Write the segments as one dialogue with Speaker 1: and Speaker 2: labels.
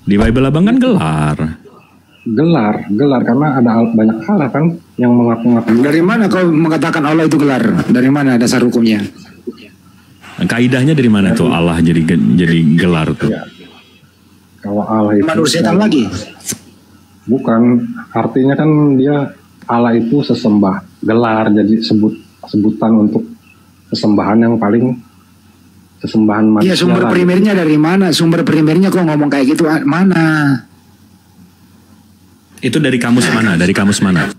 Speaker 1: Di Bible abang kan gelar.
Speaker 2: Gelar karena ada banyak Allah kan yang mengaku-ngaku.
Speaker 3: Dari mana kau mengatakan Allah itu gelar? Dari mana dasar hukumnya?
Speaker 1: Kaidahnya dari mana tuh Allah jadi gelar tuh?
Speaker 2: Ya. Kalau Allah itu
Speaker 3: Manur setan lagi?
Speaker 2: Bukan, artinya kan dia Allah itu sesembah, gelar jadi sebutan untuk sesembahan yang paling sesembahan manusia.
Speaker 3: Iya, sumber primernya dari mana? Sumber primernya kok ngomong kayak gitu mana?
Speaker 1: Itu dari kamus mana? Dari kamus mana?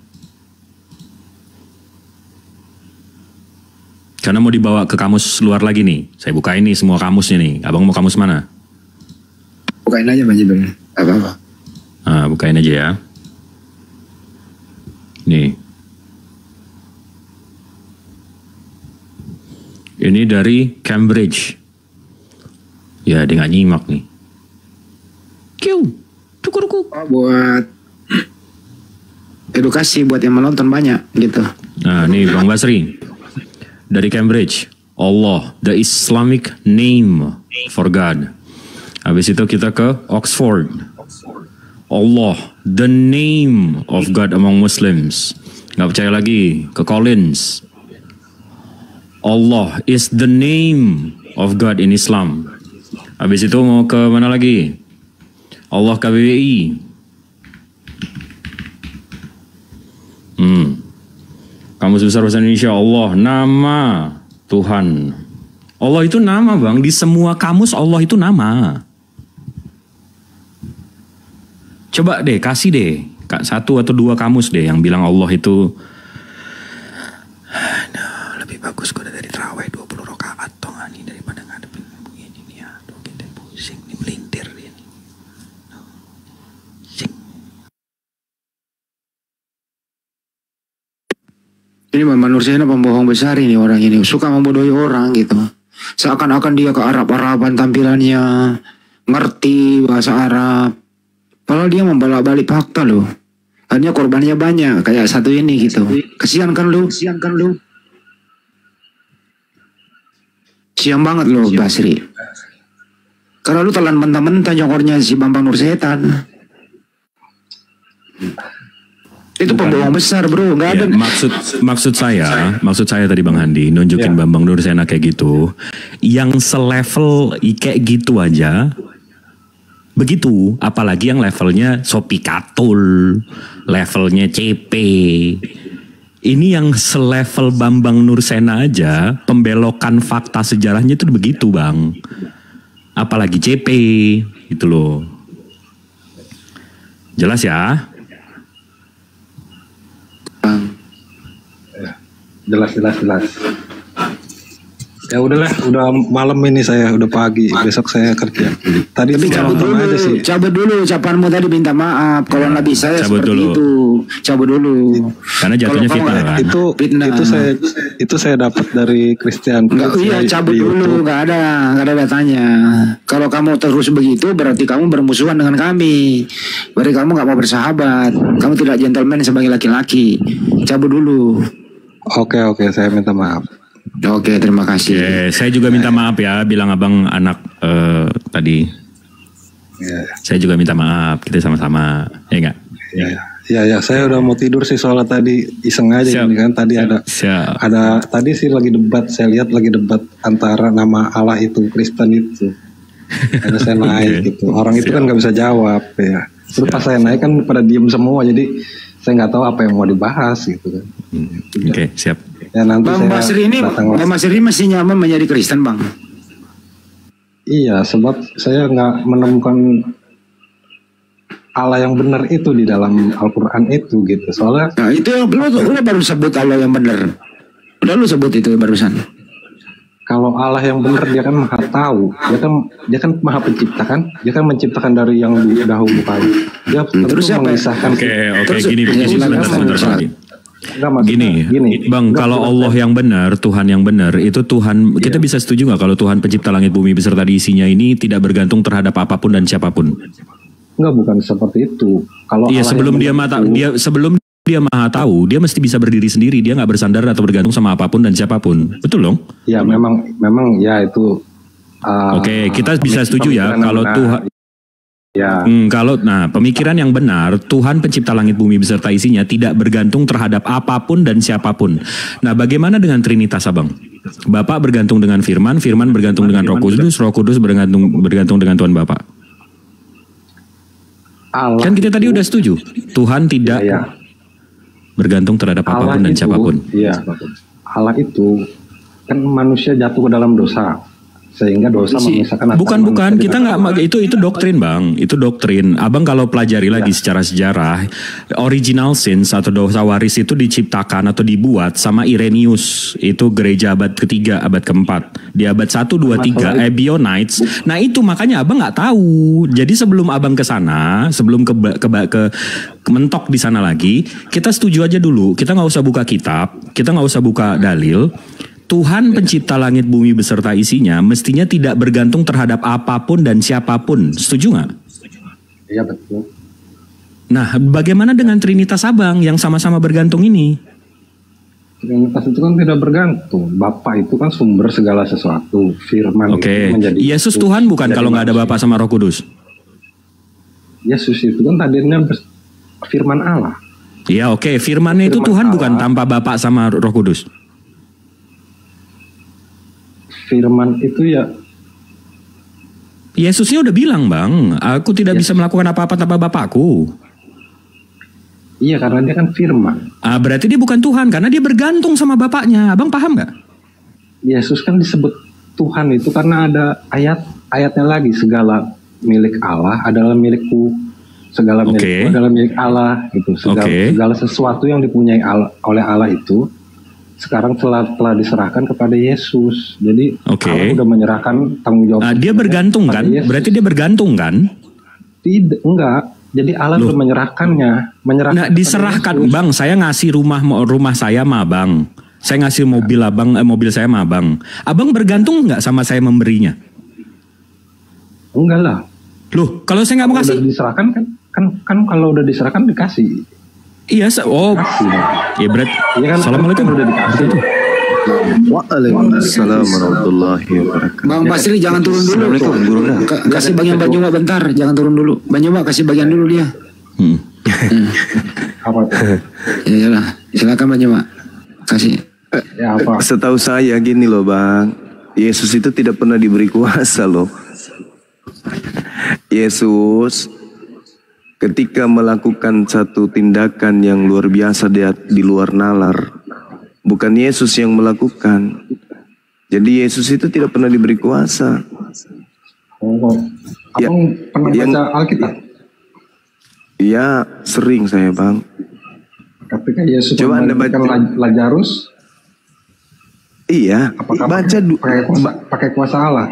Speaker 1: Karena mau dibawa ke kamus luar lagi nih. Saya buka ini semua kamusnya nih. Abang mau kamus mana?
Speaker 3: Bukain aja Bang Jibril. Apa-apa.
Speaker 1: Nah, bukain aja ya. Nih. Ini dari Cambridge. Ya, dia nggak nyimak nih. Cukuruku.
Speaker 3: Buat edukasi buat yang menonton banyak gitu.
Speaker 1: Nah, nih Bang Basri. Dari Cambridge. Allah, the Islamic name for God. Habis itu kita ke Oxford. Allah, the name of God among Muslims. Nggak percaya lagi, ke Collins. Allah is the name of God in Islam. Habis itu mau ke mana lagi? Allah KBBI. Kamus Besar Bahasa Indonesia. Allah, nama Tuhan. Allah itu nama Bang. Di semua kamus Allah itu nama. Coba deh, kasih deh. 1 atau 2 kamus deh yang bilang Allah itu. Nah, lebih bagus kok dari terawih 20 rakaat toh nih daripada ngadepin begini ya. Tuh kita pusing nih, melintir dia nih.
Speaker 3: Ini Manur Setan pembohong besar ini orang ini. Suka membodohi orang gitu. Seakan-akan dia ke Arab-Araban tampilannya. Ngerti bahasa Arab. Padahal dia membolak-balik fakta loh. Hanya korbannya banyak. Kayak satu ini gitu. Kesian kan lu? Siang banget loh Basri. Karena lu telan mentah-mentah nyongornya si Bambang Nur Setan. Itu pembohong besar bro, nggak ada.
Speaker 1: Ya, maksud saya tadi Bang Handi nunjukin Bambang Nur Setan kayak gitu, yang selevel kayak gitu aja, begitu, apalagi yang levelnya Sopi Katul, levelnya CP, ini yang selevel Bambang Nur Setan aja, pembelokan fakta sejarahnya itu begitu Bang, apalagi CP, gitu loh, jelas ya?
Speaker 2: Jelas. Ya udahlah, udah malam ini saya, udah pagi, besok saya kerja. Tadi
Speaker 3: tapi cabut dulu ucapanmu tadi, minta maaf kalau nggak bisa ya seperti
Speaker 1: dulu.
Speaker 3: itu. Cabut dulu.
Speaker 1: Karena jatuhnya fitnah kan.
Speaker 2: Itu saya dapat dari Christian.
Speaker 3: Iya, cabut dulu, nggak ada datanya. Kalau kamu terus begitu berarti kamu bermusuhan dengan kami. Berarti kamu nggak mau bersahabat. Kamu tidak gentleman sebagai laki-laki. Cabut dulu.
Speaker 2: Oke, saya minta maaf.
Speaker 3: Oke, terima kasih.
Speaker 1: Saya juga minta maaf ya, bilang abang anak tadi. Saya juga minta maaf, kita sama-sama, ya enggak?
Speaker 2: Ya, saya udah mau tidur sih soalnya tadi iseng aja ini kan, tadi ada tadi sih lagi debat, saya lihat lagi debat antara nama Allah itu Kristen itu. Ada saya naik gitu, orang itu kan nggak bisa jawab ya. Terus pas saya naik kan pada diem semua, jadi saya nggak tahu apa yang mau dibahas gitu kan.
Speaker 1: Oke, siap.
Speaker 2: Ya, nanti
Speaker 3: Bang Basri ini masih nyaman menjadi Kristen Bang?
Speaker 2: Iya, sebab saya nggak menemukan Allah yang benar itu di dalam Al-Quran itu gitu. Soalnya
Speaker 3: nah itu yang lu baru sebut Allah yang benar. Udah lu sebut itu barusan.
Speaker 2: Kalau Allah yang benar dia kan maha tahu, dia kan maha pencipta kan, dia kan menciptakan dari yang dahulu kali. Dia terus mengisahkan.
Speaker 1: Oke, gini sebentar. Gini, Bang, kalau Allah yang benar, Tuhan yang benar, itu Tuhan, kita bisa setuju nggak kalau Tuhan pencipta langit bumi beserta isinya ini tidak bergantung terhadap apapun dan siapapun?
Speaker 2: Enggak, bukan seperti itu. Kalau
Speaker 1: iya, sebelum dia maha tahu, dia mesti bisa berdiri sendiri, dia nggak bersandar atau bergantung sama apapun dan siapapun, betul dong?
Speaker 2: Ya memang ya itu.
Speaker 1: Oke, kita bisa setuju ya kalau Tuhan.
Speaker 2: Ya.
Speaker 1: Pemikiran yang benar, Tuhan pencipta langit bumi beserta isinya tidak bergantung terhadap apapun dan siapapun. Nah, bagaimana dengan Trinitas, Abang? Bapak bergantung dengan Firman, Firman bergantung dengan Roh Kudus, Roh Kudus bergantung dengan Tuhan Bapak. Allah kan kita tadi udah setuju, Tuhan tidak bergantung terhadap apapun dan siapapun.
Speaker 2: Iya, Allah itu kan manusia jatuh ke dalam dosa. Sehingga dosa memisahkan.
Speaker 1: Bukan, kita nggak, itu doktrin, Bang, itu doktrin. Abang kalau pelajari lagi secara sejarah, original sins atau dosa waris itu diciptakan atau dibuat sama Irenaeus, itu gereja abad ketiga, abad keempat. Di abad 1, 2, 3 Ebionites. Nah itu makanya abang nggak tahu. Jadi sebelum abang ke sana, sebelum ke mentok di sana lagi, kita setuju aja dulu. Kita nggak usah buka kitab, kita nggak usah buka dalil. Tuhan pencipta langit bumi beserta isinya mestinya tidak bergantung terhadap apapun dan siapapun. Setuju nggak?
Speaker 2: Iya betul.
Speaker 1: Nah, bagaimana dengan Trinitas, Abang, yang sama-sama bergantung ini?
Speaker 2: Trinitas itu kan tidak bergantung. Bapa itu kan sumber segala sesuatu. Firman itu menjadi
Speaker 1: Yesus Tuhan bukan kalau nggak ada Bapa sama Roh Kudus?
Speaker 2: Yesus itu kan tadinya Firman Allah.
Speaker 1: Iya, Firman-nya itu Tuhan Allah, bukan tanpa Bapa sama Roh Kudus.
Speaker 2: Firman itu ya
Speaker 1: Yesusnya udah bilang, Bang, aku tidak bisa melakukan apa-apa tanpa Bapakku.
Speaker 2: Iya, karena dia kan firman.
Speaker 1: Berarti dia bukan Tuhan karena dia bergantung sama Bapaknya. Abang paham nggak?
Speaker 2: Yesus kan disebut Tuhan itu karena ada ayatnya lagi, segala milik Allah adalah milikku, segala milikku adalah milik Allah gitu. Segala sesuatu yang dipunyai oleh Allah itu sekarang telah diserahkan kepada Yesus. Jadi Allah udah menyerahkan tanggung jawab.
Speaker 1: Dia bergantung kan? Yesus. Berarti dia bergantung kan?
Speaker 2: Tidak, enggak. Jadi Allah udah menyerahkannya.
Speaker 1: Nah, diserahkan, Bang. Saya ngasih rumah saya sama Abang. Saya ngasih mobil Abang, mobil saya sama Abang. Abang bergantung nggak sama saya memberinya?
Speaker 2: Enggak lah.
Speaker 1: Loh, kalau saya nggak mau kasih?
Speaker 2: Udah diserahkan kan kalau udah diserahkan dikasih.
Speaker 1: Iya, ya berarti.
Speaker 2: Iya kan,
Speaker 1: Assalamualaikum.
Speaker 2: Udah dikasih.
Speaker 4: Waalaikumsalam warahmatullahi wabarakatuh.
Speaker 3: Bang Basri jangan turun dulu. Kasih bagian Bang Juma bentar, jangan turun dulu. Bang Juma kasih bagian dulu dia.
Speaker 2: Apa tuh?
Speaker 3: Iyalah, silakan Bang Juma. Kasih.
Speaker 2: Ya apa?
Speaker 4: Setahu saya gini loh, Bang. Yesus itu tidak pernah diberi kuasa loh. Yesus ketika melakukan satu tindakan yang luar biasa di luar nalar, bukan Yesus yang melakukan. Jadi Yesus itu tidak pernah diberi kuasa.
Speaker 2: Abang pernah baca Alkitab?
Speaker 4: Iya, sering saya, Bang.
Speaker 2: Ketika Yesus
Speaker 4: coba Anda baca
Speaker 2: Lazarus?
Speaker 4: Iya,
Speaker 2: pakai kuasa Allah.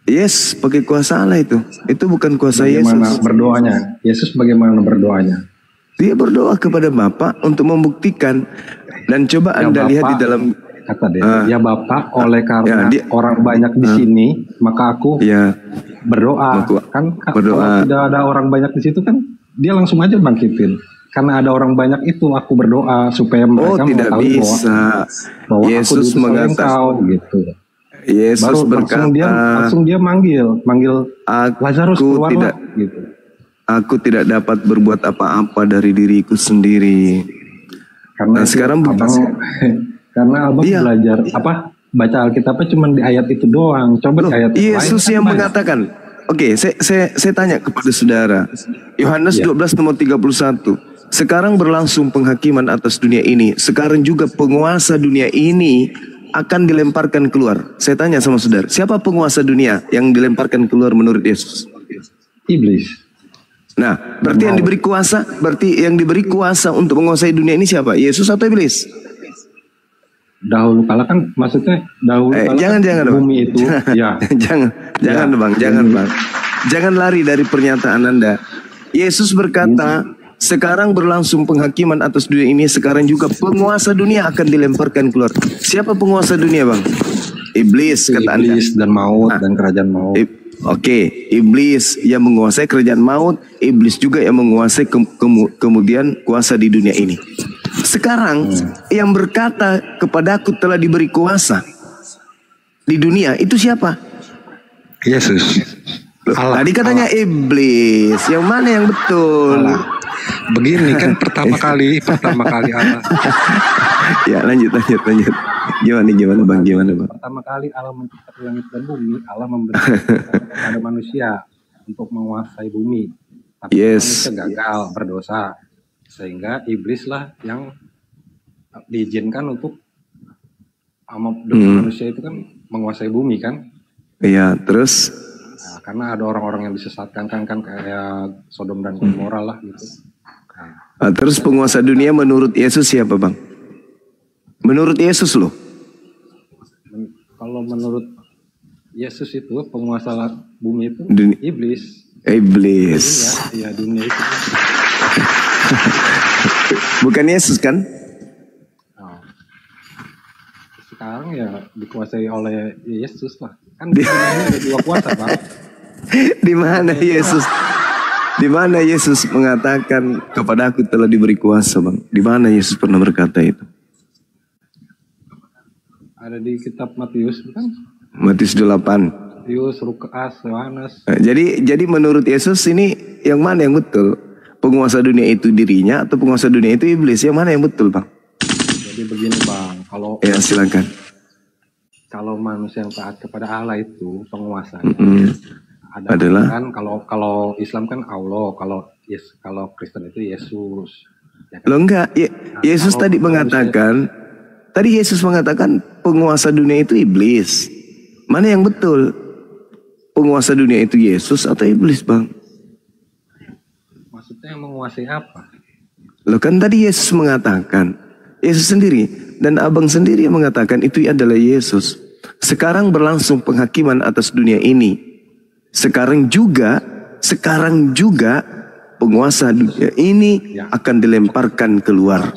Speaker 4: Yes, pakai kuasa Allah itu. Itu bukan kuasa
Speaker 2: bagaimana
Speaker 4: Yesus.
Speaker 2: Berdoanya? Yesus bagaimana berdoanya?
Speaker 4: Dia berdoa kepada Bapa untuk membuktikan. Dan coba Anda lihat di dalam
Speaker 2: kata dia, ya Bapa, oleh karena orang banyak di sini, maka aku berdoa. Kalau tidak ada orang banyak di situ kan, dia langsung aja bangkitin. Karena ada orang banyak itu, aku berdoa supaya mereka
Speaker 4: tidak bisa.
Speaker 2: bahwa
Speaker 4: Yesus
Speaker 2: aku mengatakan gitu.
Speaker 4: Yesus berkata,
Speaker 2: langsung dia manggil Lazarus keluarlah gitu.
Speaker 4: Aku tidak dapat berbuat apa-apa dari diriku sendiri.
Speaker 2: Karena sekarang karena abang belajar baca Alkitabnya cuma di ayat itu doang. Coba di ayat
Speaker 4: Yesus
Speaker 2: lain,
Speaker 4: yang mengatakan. Oke, saya tanya kepada saudara. Yohanes 12 nomor 31. Sekarang berlangsung penghakiman atas dunia ini. Sekarang juga penguasa dunia ini akan dilemparkan keluar. Saya tanya sama saudara, siapa penguasa dunia yang dilemparkan keluar menurut Yesus?
Speaker 2: Iblis.
Speaker 4: Nah, berarti yang diberi kuasa untuk menguasai dunia ini siapa? Yesus atau iblis?
Speaker 2: Dahulu kala kan, maksudnya dahulu kala
Speaker 4: jangan
Speaker 2: bumi itu ya.
Speaker 4: jangan Bang. Jangan lari dari pernyataan Anda. Yesus berkata, sekarang berlangsung penghakiman atas dunia ini, sekarang juga penguasa dunia akan dilemparkan keluar. Siapa penguasa dunia, Bang? Iblis, kata Anda.
Speaker 2: Iblis dan maut dan kerajaan maut.
Speaker 4: Iblis yang menguasai kerajaan maut, iblis juga yang menguasai kemudian kuasa di dunia ini. Sekarang yang berkata kepadaku telah diberi kuasa di dunia itu siapa?
Speaker 2: Yesus.
Speaker 4: Tadi katanya iblis. Yang mana yang betul?
Speaker 2: Allah. Begini kan pertama kali Allah.
Speaker 4: Ya lanjut. Gimana bang?
Speaker 2: Pertama kali Allah menciptakan langit dan bumi, Allah memberi kepada manusia untuk menguasai bumi. Tapi manusia gagal, berdosa, sehingga iblis lah yang diizinkan untuk manusia itu kan menguasai bumi kan?
Speaker 4: Iya, terus?
Speaker 2: Nah, karena ada orang-orang yang disesatkan kan kayak Sodom dan Gomora lah gitu.
Speaker 4: Nah, terus penguasa dunia menurut Yesus siapa bang? Menurut Yesus loh.
Speaker 2: Kalau menurut Yesus itu penguasa bumi itu iblis.
Speaker 4: Dunia,
Speaker 2: dunia itu.
Speaker 4: Bukan Yesus kan?
Speaker 2: Nah, sekarang ya dikuasai oleh Yesus lah. Kan ada dua kuasa Pak.
Speaker 4: Di mana Yesus? Di mana Yesus mengatakan kepada aku telah diberi kuasa bang? Di mana Yesus pernah berkata itu?
Speaker 2: Ada di kitab Matius kan?
Speaker 4: Matius 8.
Speaker 2: Matius, Lukas, Yohanes.
Speaker 4: Jadi menurut Yesus ini yang mana yang betul? Penguasa dunia itu dirinya atau penguasa dunia itu iblis? Yang mana yang betul bang?
Speaker 2: Jadi begini bang, kalau
Speaker 4: silakan.
Speaker 2: Kalau manusia yang taat kepada Allah itu penguasanya
Speaker 4: adalah
Speaker 2: kan kalau Islam kan Allah, kalau Kristen itu Yesus.
Speaker 4: Ya kan? Loh enggak, Yesus tadi mengatakan, Yesus mengatakan penguasa dunia itu iblis. Mana yang betul? Penguasa dunia itu Yesus atau iblis bang?
Speaker 2: Maksudnya yang menguasai apa?
Speaker 4: Loh kan tadi Yesus mengatakan, Yesus sendiri dan abang sendiri yang mengatakan itu adalah Yesus. Sekarang berlangsung penghakiman atas dunia ini. Sekarang juga penguasa dunia ini akan dilemparkan keluar.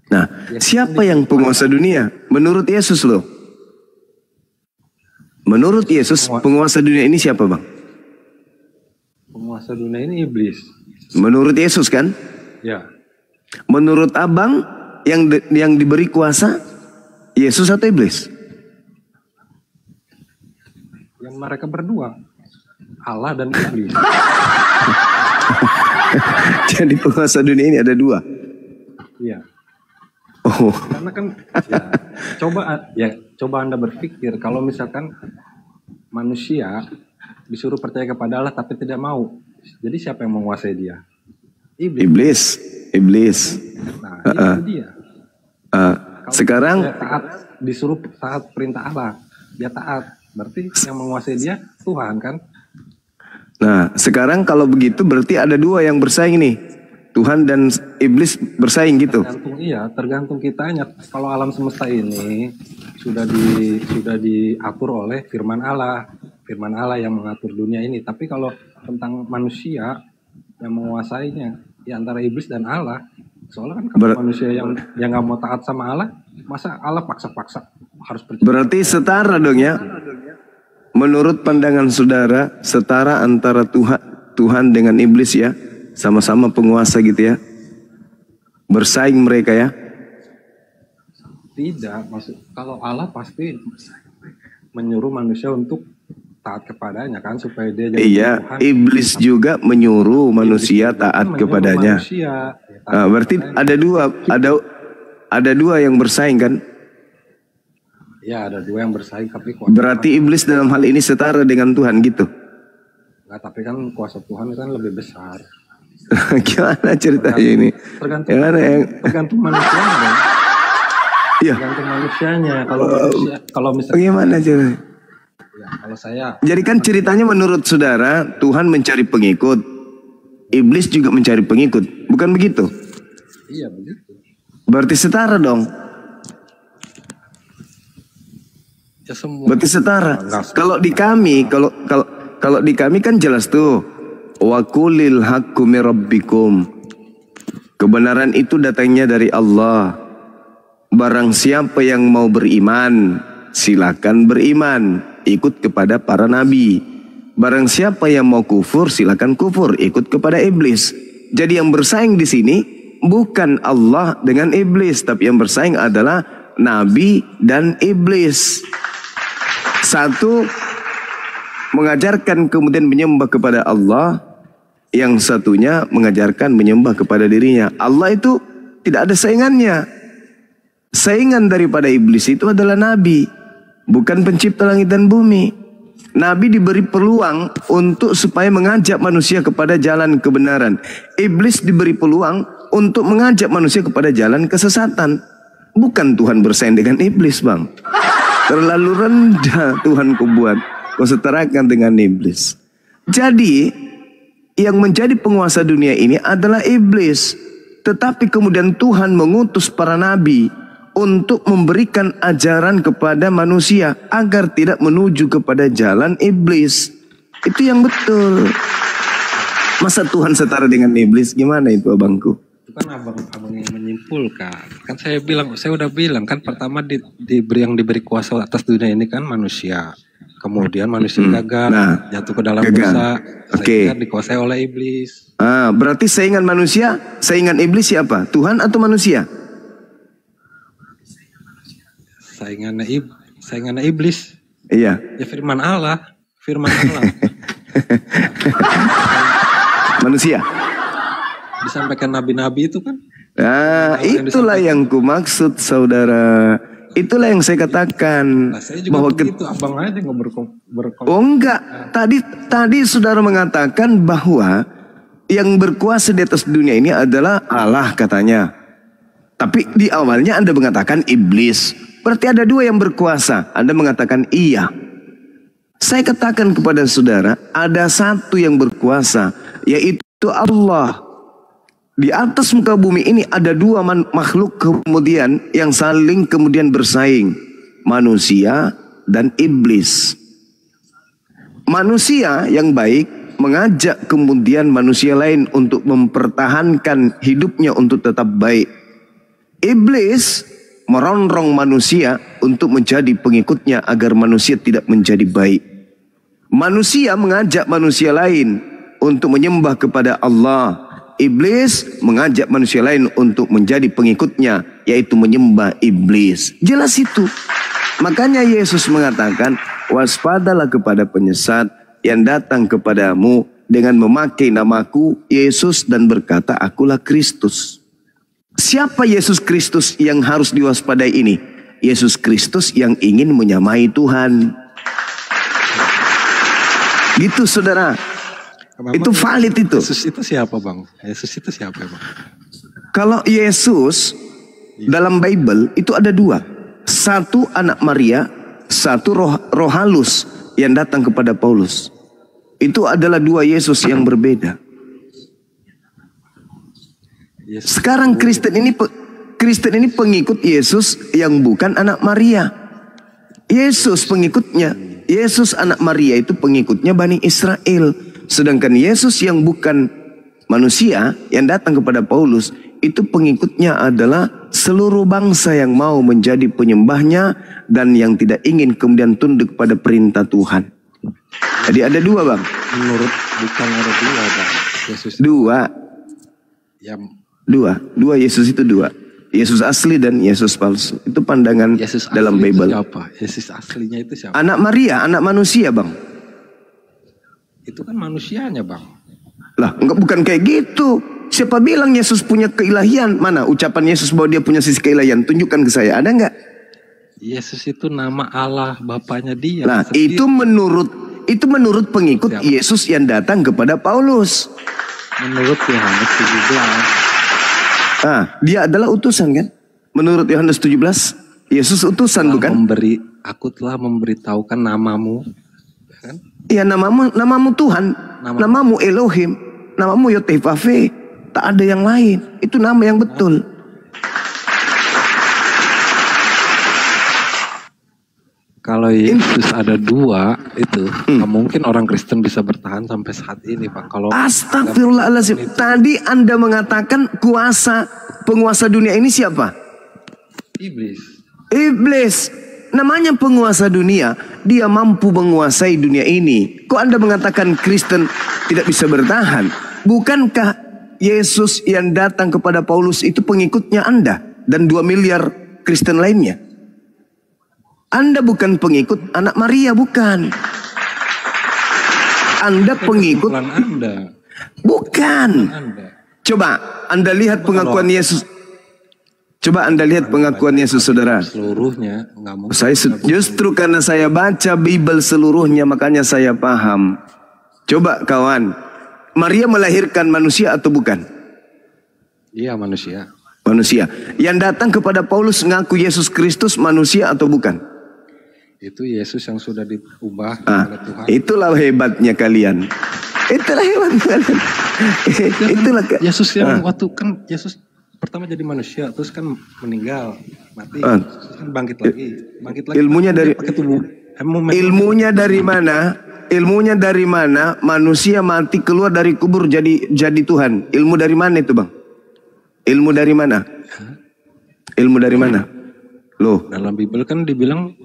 Speaker 4: Nah, siapa yang penguasa dunia? Menurut Yesus loh. Menurut Yesus, penguasa dunia ini siapa bang?
Speaker 2: Penguasa dunia ini iblis.
Speaker 4: Menurut Yesus kan?
Speaker 2: Ya.
Speaker 4: Menurut abang, yang diberi kuasa, Yesus atau iblis?
Speaker 2: Yang mereka berdua, Allah dan iblis.
Speaker 4: Jadi penguasa dunia ini ada dua?
Speaker 2: Iya.
Speaker 4: Oh.
Speaker 2: Karena kan coba Anda berpikir kalau misalkan manusia disuruh percaya kepada Allah tapi tidak mau. Jadi siapa yang menguasai dia?
Speaker 4: Iblis.
Speaker 2: Nah, itu dia.
Speaker 4: Sekarang
Speaker 2: disuruh taat perintah Allah, dia taat. Berarti yang menguasai dia Tuhan kan?
Speaker 4: Nah, sekarang kalau begitu berarti ada dua yang bersaing nih. Tuhan dan iblis bersaing gitu.
Speaker 2: Tergantung kitanya. Kalau alam semesta ini sudah diatur oleh firman Allah yang mengatur dunia ini. Tapi kalau tentang manusia yang menguasainya, ya antara iblis dan Allah. Soalnya kan kalau manusia yang nggak mau taat sama Allah, masa Allah paksa-paksa harus percaya.
Speaker 4: Berarti setara dong ya. Menurut pandangan saudara, setara antara Tuhan dengan iblis ya. Sama-sama penguasa gitu ya. Bersaing mereka ya.
Speaker 2: Tidak, kalau Allah pasti menyuruh manusia untuk taat kepadanya kan supaya dia jadi
Speaker 4: Tuhan. Iblis juga menyuruh manusia taat kepadanya. Berarti ada dua yang bersaing kan?
Speaker 2: Ya, ada dua yang bersaing tapi
Speaker 4: berarti iblis dalam hal ini setara dengan Tuhan gitu.
Speaker 2: Nah, tapi kan kuasa Tuhan kan lebih besar.
Speaker 4: Gimana ceritanya ini?
Speaker 2: Tergantung manusianya kan?
Speaker 4: Iya.
Speaker 2: Tergantung manusianya. Kalau misalnya
Speaker 4: gimana ceritanya?
Speaker 2: Ya, kalau saya.
Speaker 4: Jadi kan ceritanya menurut saudara Tuhan mencari pengikut, iblis juga mencari pengikut, bukan begitu?
Speaker 2: Iya begitu.
Speaker 4: Berarti setara dong.
Speaker 2: Ya, semua.
Speaker 4: Berarti setara. Kalau di kami, kalau di kami kan jelas tuh. Wa qulil haqqu mir rabbikum. Kebenaran itu datangnya dari Allah. Barang siapa yang mau beriman, silakan beriman, ikut kepada para nabi. Barang siapa yang mau kufur, silakan kufur, ikut kepada iblis. Jadi yang bersaing di sini bukan Allah dengan iblis, tapi yang bersaing adalah nabi dan iblis. Satu mengajarkan kemudian menyembah kepada Allah, yang satunya mengajarkan menyembah kepada dirinya. Allah itu tidak ada saingannya. Saingan daripada iblis itu adalah Nabi, bukan pencipta langit dan bumi. Nabi diberi peluang untuk supaya mengajak manusia kepada jalan kebenaran. Iblis diberi peluang untuk mengajak manusia kepada jalan kesesatan. Bukan Tuhan bersaing dengan iblis, Bang. Terlalu rendah Tuhan kubuat kau setarakan dengan iblis. Jadi yang menjadi penguasa dunia ini adalah iblis. Tetapi kemudian Tuhan mengutus para nabi untuk memberikan ajaran kepada manusia agar tidak menuju kepada jalan iblis. Itu yang betul. Masa Tuhan setara dengan iblis? Gimana itu abangku?
Speaker 2: Itu kan abang yang menyimpulkan. Kan saya udah bilang kan pertama yang diberi kuasa atas dunia ini kan manusia. Kemudian manusia gagal, jatuh ke dalam dosa, sehingga dikuasai oleh iblis.
Speaker 4: Berarti saingan manusia, saingan iblis siapa? Tuhan atau manusia?
Speaker 2: Saingannya iblis.
Speaker 4: Iya.
Speaker 2: Ya firman Allah.
Speaker 4: Manusia.
Speaker 2: Disampaikan nabi-nabi itu kan.
Speaker 4: Itulah yang ku maksud, saudara. Itulah yang saya katakan.
Speaker 2: Saya juga bahwa begitu, abang aja nggak
Speaker 4: Oh enggak. Tadi saudara mengatakan bahwa yang berkuasa di atas dunia ini adalah Allah katanya. Tapi di awalnya Anda mengatakan iblis. Berarti ada dua yang berkuasa. Anda mengatakan iya. Saya katakan kepada saudara, ada satu yang berkuasa, yaitu Allah. Di atas muka bumi ini ada dua makhluk kemudian yang saling kemudian bersaing. Manusia dan iblis. Manusia yang baik mengajak kemudian manusia lain untuk mempertahankan hidupnya untuk tetap baik. Iblis merongrong manusia untuk menjadi pengikutnya agar manusia tidak menjadi baik. Manusia mengajak manusia lain untuk menyembah kepada Allah. Iblis mengajak manusia lain untuk menjadi pengikutnya, yaitu menyembah iblis. Jelas itu. Makanya Yesus mengatakan, waspadalah kepada penyesat yang datang kepadamu dengan memakai namaku, Yesus, dan berkata, akulah Kristus. Siapa Yesus Kristus yang harus diwaspadai ini? Yesus Kristus yang ingin menyamai Tuhan. Gitu saudara. Itu valid itu.
Speaker 2: Yesus itu siapa bang? Yesus itu siapa bang?
Speaker 4: Kalau Yesus dalam Bible itu ada dua. Satu anak Maria, satu roh halus yang datang kepada Paulus. Itu adalah dua Yesus yang berbeda. Sekarang Kristen ini pengikut Yesus yang bukan anak Maria. Yesus pengikutnya, Yesus anak Maria itu pengikutnya Bani Israel. Sedangkan Yesus yang bukan manusia yang datang kepada Paulus itu pengikutnya adalah seluruh bangsa yang mau menjadi penyembahnya dan yang tidak ingin kemudian tunduk pada perintah Tuhan. Jadi ada dua bang.
Speaker 2: Menurut bukan ada dua bang. Yesus
Speaker 4: dua. Dua Yesus itu dua. Yesus asli dan Yesus palsu. Itu pandangan
Speaker 2: Yesus
Speaker 4: dalam Bible.
Speaker 2: Siapa? Yesus aslinya itu siapa?
Speaker 4: Anak Maria, anak manusia bang.
Speaker 2: Itu kan manusianya bang.
Speaker 4: Lah enggak, bukan kayak gitu. Siapa bilang Yesus punya keilahian? Mana ucapan Yesus bahwa dia punya sisi keilahian? Tunjukkan ke saya, ada enggak?
Speaker 2: Yesus itu nama Allah Bapaknya dia.
Speaker 4: Nah itu menurut pengikut siapa? Yesus yang datang kepada Paulus.
Speaker 2: Menurut Yohanes 17.
Speaker 4: Ah, dia adalah utusan kan? Menurut Yohanes 17, Yesus utusan bukan?
Speaker 2: Aku telah memberitahukan namamu, kan?
Speaker 4: Iya, namamu Tuhan, namamu Elohim, namamu Yotevave, tak ada yang lain. Itu nama yang betul.
Speaker 2: Kalau Yesus ada dua itu, nggak mungkin orang Kristen bisa bertahan sampai saat ini, Pak. Kalau
Speaker 4: Astagfirullahaladzim. Tadi Anda mengatakan penguasa dunia ini siapa? Iblis. Namanya penguasa dunia, dia mampu menguasai dunia ini. Kok Anda mengatakan Kristen tidak bisa bertahan? Bukankah Yesus yang datang kepada Paulus itu pengikutnya Anda dan 2 miliar Kristen lainnya? Anda bukan pengikut anak Maria, bukan. Anda pengikut.
Speaker 2: Anda.
Speaker 4: Bukan. Coba Anda lihat pengakuan Yesus. Coba Anda lihat pengakuan Yesus, saudara.
Speaker 2: Seluruhnya nggak mungkin.
Speaker 4: Saya justru karena saya baca Bible seluruhnya, makanya saya paham. Coba kawan, Maria melahirkan manusia atau bukan?
Speaker 2: Iya, manusia.
Speaker 4: Manusia. Yang datang kepada Paulus ngaku Yesus Kristus manusia atau bukan?
Speaker 2: Itu Yesus yang sudah diubah oleh Tuhan.
Speaker 4: Itulah hebatnya kalian. Itulah hebatnya kalian. Itulah
Speaker 2: Yesus yang waktu kan Yesus pertama jadi manusia, terus kan meninggal, mati, terus kan bangkit lagi.
Speaker 4: Ilmunya dari
Speaker 2: tubuh.
Speaker 4: Ilmunya dari mana? Ilmunya dari mana? Manusia mati keluar dari kubur jadi Tuhan. Ilmu dari mana itu, Bang? Ilmu dari mana? Ilmu dari mana? Loh,
Speaker 2: dalam Bible kan dibilang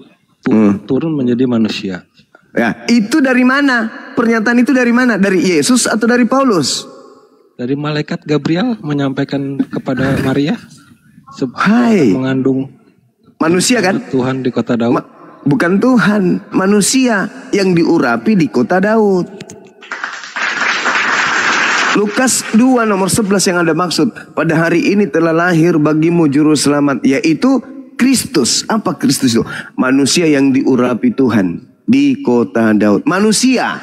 Speaker 2: turun menjadi manusia.
Speaker 4: Ya, itu dari mana? Pernyataan itu dari mana? Dari Yesus atau dari Paulus?
Speaker 2: Dari malaikat Gabriel menyampaikan kepada Maria.
Speaker 4: Hai,
Speaker 2: mengandung
Speaker 4: manusia kan?
Speaker 2: Tuhan di kota Daud.
Speaker 4: Bukan Tuhan, manusia yang diurapi di kota Daud. Lukas 2 nomor 11 yang Anda maksud. Pada hari ini telah lahir bagimu juru selamat, yaitu Kristus. Apa Kristus itu? Manusia yang diurapi Tuhan di kota Daud. Manusia.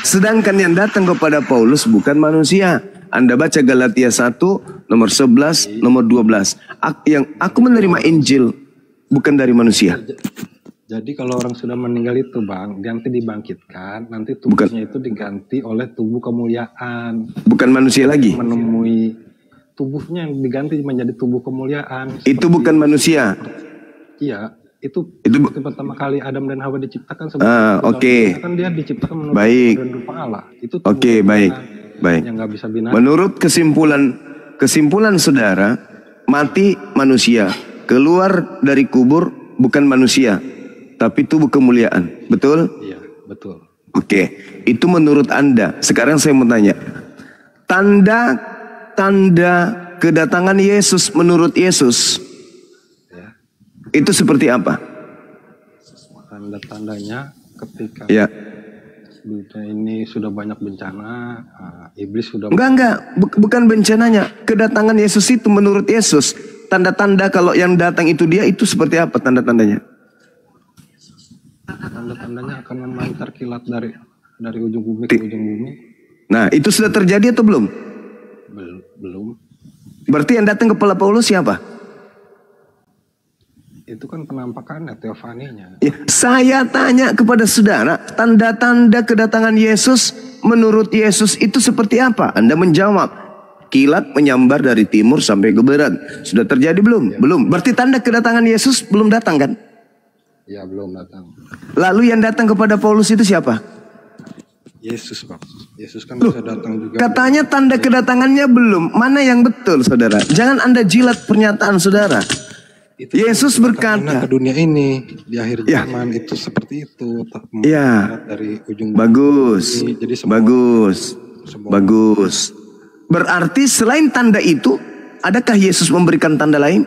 Speaker 4: Sedangkan yang datang kepada Paulus bukan manusia. Anda baca Galatia 1 nomor 11 nomor 12. Aku menerima Injil bukan dari manusia.
Speaker 2: Jadi kalau orang sudah meninggal itu, Bang, nanti dibangkitkan, nanti tubuhnya itu diganti oleh tubuh kemuliaan.
Speaker 4: Bukan manusia lagi.
Speaker 2: Menemui tubuhnya yang diganti menjadi tubuh kemuliaan.
Speaker 4: Itu bukan manusia.
Speaker 2: Iya, itu pertama kali Adam dan Hawa diciptakan.
Speaker 4: Oke.
Speaker 2: Kan dia diciptakan
Speaker 4: baik.
Speaker 2: Dan rupa Allah. Itu
Speaker 4: Oke, baik.
Speaker 2: Yang nggak bisa binatang.
Speaker 4: Menurut kesimpulan saudara, mati manusia, keluar dari kubur bukan manusia, tapi tubuh kemuliaan. Betul?
Speaker 2: Iya, betul.
Speaker 4: Oke, itu menurut Anda. Sekarang saya mau tanya, tanda kedatangan Yesus menurut Yesus
Speaker 2: ya,
Speaker 4: itu seperti apa?
Speaker 2: Tanda-tandanya ketika
Speaker 4: ya,
Speaker 2: dunia ini sudah banyak bencana, iblis sudah...
Speaker 4: Bukan bencananya. Kedatangan Yesus itu menurut Yesus, tanda-tanda kalau yang datang itu dia, itu seperti apa tanda-tandanya?
Speaker 2: Tanda-tandanya akan memancar kilat dari ujung bumi ke ujung bumi.
Speaker 4: Nah, itu sudah terjadi atau belum?
Speaker 2: Belum.
Speaker 4: Berarti yang datang kepala Paulus siapa?
Speaker 2: Itu kan penampakannya, teofaninya.
Speaker 4: Ya, saya tanya kepada saudara, tanda-tanda kedatangan Yesus menurut Yesus itu seperti apa? Anda menjawab, kilat menyambar dari timur sampai ke barat. Sudah terjadi belum? Ya. Belum. Berarti tanda kedatangan Yesus belum datang kan?
Speaker 2: Ya, belum datang.
Speaker 4: Lalu yang datang kepada Paulus itu siapa?
Speaker 2: Yesus, Pak. Yesus kan bisa datang juga.
Speaker 4: Katanya tanda kedatangannya belum. Mana yang betul, saudara? Jangan Anda jilat pernyataan saudara. Itu Yesus berkata
Speaker 2: ke dunia ini di akhir zaman itu seperti itu.
Speaker 4: Ya.
Speaker 2: Dari ujung
Speaker 4: bagus.
Speaker 2: Bumi, jadi
Speaker 4: bagus. Berarti selain tanda itu, adakah Yesus memberikan tanda lain?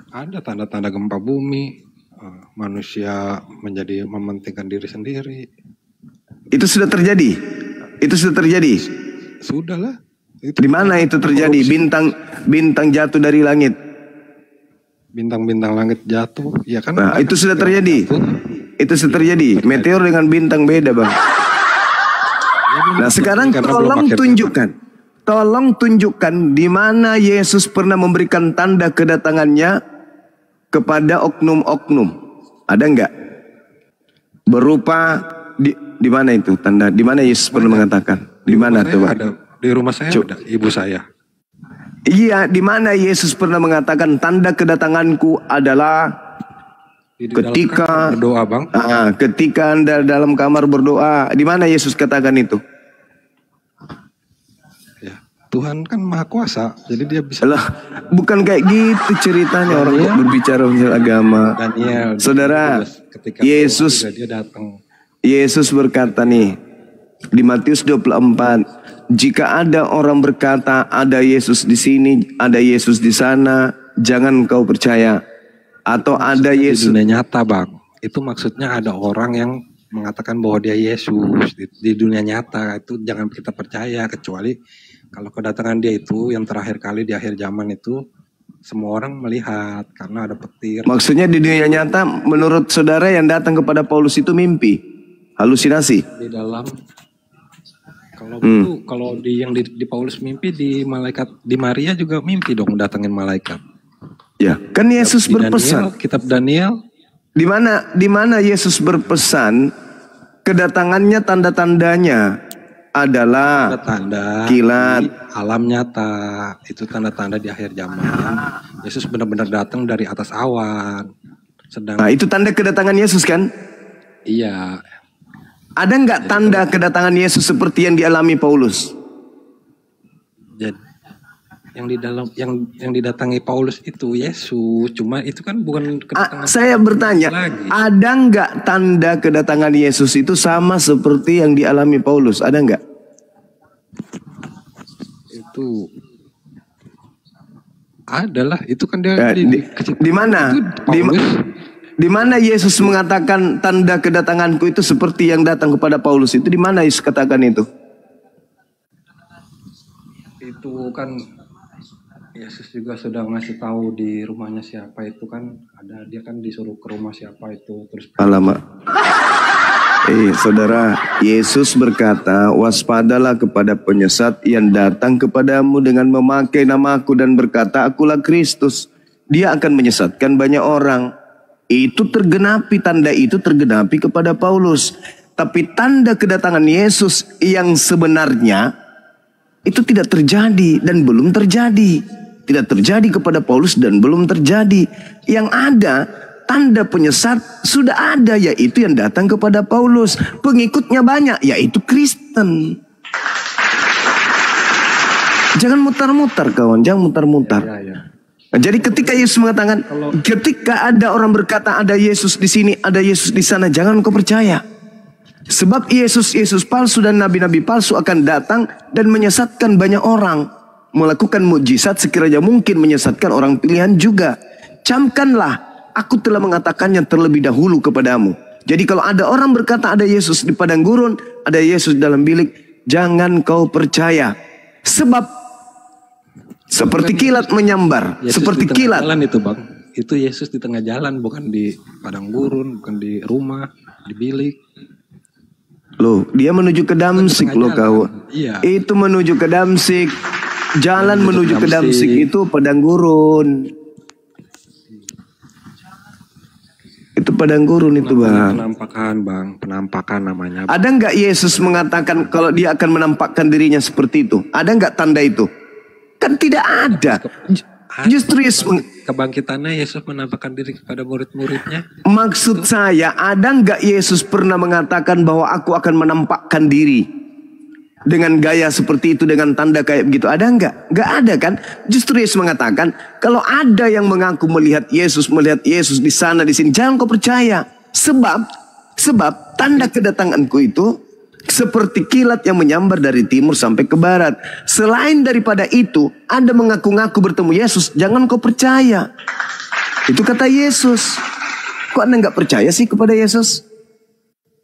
Speaker 2: Ada tanda-tanda gempa bumi, manusia menjadi mementingkan diri sendiri.
Speaker 4: Itu sudah terjadi.
Speaker 2: Sudahlah.
Speaker 4: Di mana itu terjadi? Bintang jatuh dari langit.
Speaker 2: Bintang-bintang langit jatuh, ya kan?
Speaker 4: Nah, itu sudah terjadi. Itu sudah terjadi. Meteor dengan bintang beda, Bang. Nah, sekarang tolong tunjukkan di mana Yesus pernah memberikan tanda kedatangannya kepada oknum-oknum. Ada enggak? Berupa di mana itu tanda? Di mana Yesus pernah mengatakan? Di mana tuh, Pak?
Speaker 2: Di rumah saya ada ibu saya.
Speaker 4: Iya, di mana Yesus pernah mengatakan tanda kedatanganku adalah ketika
Speaker 2: berdoa, Bang.
Speaker 4: Ketika Anda dalam kamar berdoa. Di mana Yesus katakan itu?
Speaker 2: Ya, Tuhan kan Maha Kuasa, jadi dia bisa.
Speaker 4: Lah, bukan kayak gitu ceritanya orang kok berbicara tentang agama.
Speaker 2: Daniel,
Speaker 4: saudara, Yesus
Speaker 2: dia datang.
Speaker 4: Yesus berkata nih di Matius 24. Jika ada orang berkata ada Yesus di sini, ada Yesus di sana, jangan kau percaya. Atau ada Yesus
Speaker 2: di dunia nyata, Bang. itu maksudnya ada orang yang mengatakan bahwa dia Yesus di dunia nyata. Itu jangan kita percaya, kecuali kalau kedatangan dia itu yang terakhir kali di akhir zaman itu semua orang melihat karena ada petir.
Speaker 4: Maksudnya di dunia nyata menurut saudara yang datang kepada Paulus itu mimpi, halusinasi.
Speaker 2: Di dalam kalau yang di Paulus mimpi, di malaikat, di Maria juga mimpi dong datangin malaikat.
Speaker 4: Ya, kan Yesus berpesan.
Speaker 2: Kitab Daniel.
Speaker 4: Di mana Yesus berpesan kedatangannya tanda-tandanya adalah
Speaker 2: tanda
Speaker 4: kilat,
Speaker 2: alam nyata. Itu tanda-tanda di akhir zaman. Yesus benar-benar datang dari atas awan.
Speaker 4: Nah, itu tanda kedatangan Yesus kan?
Speaker 2: Iya.
Speaker 4: Ada nggak tanda kedatangan Yesus seperti yang dialami Paulus?
Speaker 2: Jadi yang didatangi Paulus itu Yesus, cuma itu kan bukan kedatangan.
Speaker 4: Saya bertanya, lagi. Ada nggak tanda kedatangan Yesus itu sama seperti yang dialami Paulus? Ada nggak?
Speaker 2: Itu adalah itu kan dia
Speaker 4: di mana? Di mana Yesus mengatakan tanda kedatanganku itu seperti yang datang kepada Paulus itu? Di mana Yesus katakan itu?
Speaker 2: Itu kan Yesus juga sudah ngasih tahu di rumahnya siapa itu kan, ada dia kan disuruh ke rumah siapa itu terus.
Speaker 4: Alamak. Saudara, Yesus berkata, waspadalah kepada penyesat yang datang kepadamu dengan memakai namaku dan berkata, akulah Kristus. Dia akan menyesatkan banyak orang. Itu tergenapi, tanda itu tergenapi kepada Paulus. Tapi tanda kedatangan Yesus yang sebenarnya itu tidak terjadi dan belum terjadi. Tidak terjadi kepada Paulus dan belum terjadi. Yang ada tanda penyesat sudah ada, yaitu yang datang kepada Paulus. Pengikutnya banyak, yaitu Kristen. Jangan mutar-mutar kawan, jangan mutar-mutar. Nah, jadi ketika Yesus mengatakan, ketika ada orang berkata ada Yesus di sini, ada Yesus di sana, jangan kau percaya. Sebab Yesus palsu dan nabi-nabi palsu akan datang dan menyesatkan banyak orang. Melakukan mukjizat sekiranya mungkin menyesatkan orang pilihan juga. Camkanlah, aku telah mengatakannya terlebih dahulu kepadamu. Jadi kalau ada orang berkata ada Yesus di padang gurun, ada Yesus dalam bilik, jangan kau percaya. Sebab seperti kilat menyambar,
Speaker 2: Yesus
Speaker 4: seperti kilat.
Speaker 2: Jalan itu bang, itu Yesus di tengah jalan, bukan di padang gurun, bukan di rumah, di bilik.
Speaker 4: Loh, dia menuju ke Damsik loh kau.
Speaker 2: Iya.
Speaker 4: Itu menuju ke Damsik. Jalan menuju ke Damsik itu padang gurun. Itu padang gurun itu bang.
Speaker 2: Penampakan namanya.
Speaker 4: Ada nggak Yesus mengatakan kalau dia akan menampakkan dirinya seperti itu? Ada nggak tanda itu? Kan tidak ada. Justru Yesus
Speaker 2: kebangkitannya Yesus menampakkan diri kepada murid-muridnya.
Speaker 4: Maksud saya, ada nggak Yesus pernah mengatakan bahwa aku akan menampakkan diri dengan gaya seperti itu, dengan tanda kayak begitu? Ada nggak? Nggak ada kan? Justru Yesus mengatakan, kalau ada yang mengaku melihat Yesus di sana di sini, jangan kau percaya. Sebab tanda kedatanganku itu seperti kilat yang menyambar dari timur sampai ke barat. Selain daripada itu, Anda mengaku-ngaku bertemu Yesus, jangan kau percaya. Itu kata Yesus. Kok Anda nggak percaya sih kepada Yesus?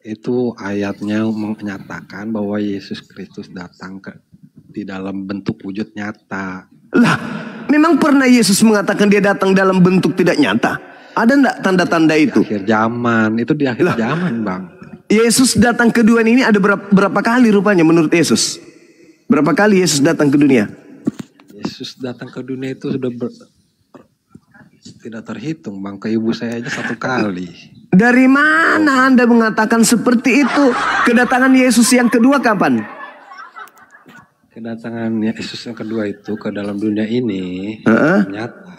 Speaker 2: Itu ayatnya menyatakan bahwa Yesus Kristus datang di dalam bentuk wujud nyata.
Speaker 4: Lah, memang pernah Yesus mengatakan dia datang dalam bentuk tidak nyata? Ada enggak tanda-tanda itu?
Speaker 2: Di akhir zaman, itu di akhir zaman bang.
Speaker 4: Yesus datang ke dunia ini ada berapa kali rupanya menurut Yesus? Berapa kali Yesus datang ke dunia?
Speaker 2: Yesus datang ke dunia itu sudah tidak terhitung bang. Ke ibu saya aja 1 kali.
Speaker 4: Dari mana Anda mengatakan seperti itu? Kedatangan Yesus yang kedua kapan?
Speaker 2: Kedatangan Yesus yang kedua itu ke dalam dunia ini nyata.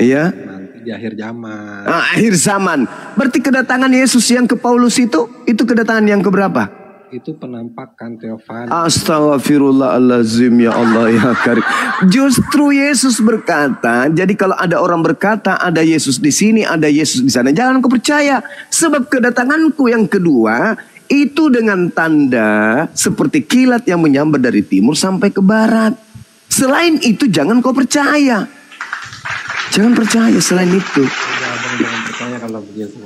Speaker 4: Iya.
Speaker 2: Nanti di akhir zaman.
Speaker 4: Akhir zaman. Berarti kedatangan Yesus yang ke Paulus itu kedatangan yang keberapa?
Speaker 2: Itu penampakan teofani.
Speaker 4: Astaghfirullahaladzim, ya Allah ya Karim. Justru Yesus berkata, jadi kalau ada orang berkata ada Yesus di sini, ada Yesus di sana, jangan kau percaya. Sebab kedatanganku yang kedua itu dengan tanda seperti kilat yang menyambar dari timur sampai ke barat. Selain itu jangan kau percaya. Jangan percaya selain itu.
Speaker 2: Jangan percaya kalau begitu.